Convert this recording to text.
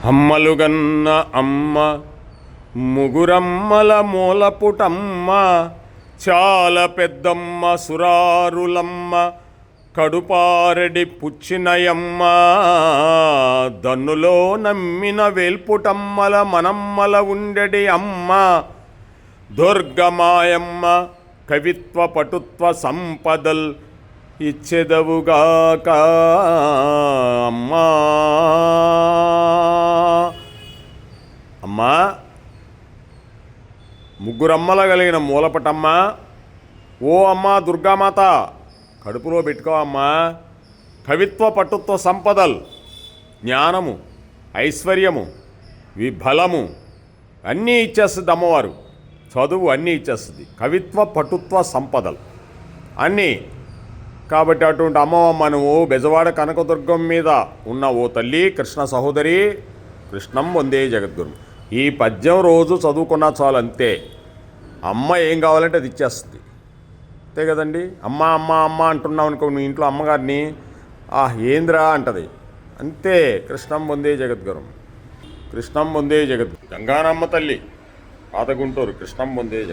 అమ్మలుగన్న అమ్మ ముగురమ్మల మూలపుటమ్మ చాలా పెద్దమ్మ సురారులమ్మ కడుపారెడి పుచ్చినయమ్మ దన్నులో నమ్మిన వేల్పుటమ్మల మనమ్మల ఉండెడి అమ్మ దుర్గమాయమ్మ కవిత్వ పటుత్వ సంపదల్ ఇచ్చెదవుగాక అమ్మా అమ్మా ముగ్గురమ్మల కలిగిన మూలపటమ్మ ఓ అమ్మా దుర్గామాత కడుపులో పెట్టుకో అమ్మా కవిత్వ పటుత్వ సంపదల్ జ్ఞానము ఐశ్వర్యము విబలము అన్నీ ఇచ్చేస్తుంది అమ్మవారు చదువు అన్నీ ఇచ్చేస్తుంది కవిత్వ పటుత్వ సంపదలు అన్నీ కాబట్టి అటువంటి అమ్మమ్మ నువ్వు బెజవాడ కనకదుర్గం మీద ఉన్న ఓ తల్లి కృష్ణ సహోదరి కృష్ణం వందే జగద్గురు ఈ పద్యం రోజు చదువుకున్నా చాలు అంతే అమ్మ ఏం కావాలంటే అది ఇచ్చేస్తుంది అంతే కదండి అమ్మ అమ్మ అమ్మ అంటున్నావు అనుకో మీ ఇంట్లో అమ్మగారిని ఏంద్రా అంటది అంతే కృష్ణం వందే జగద్గురు కృష్ణం వందే జగద్గురు గంగానమ్మ తల్లి పాత గుంటూరు కృష్ణం వందే జగద్గురు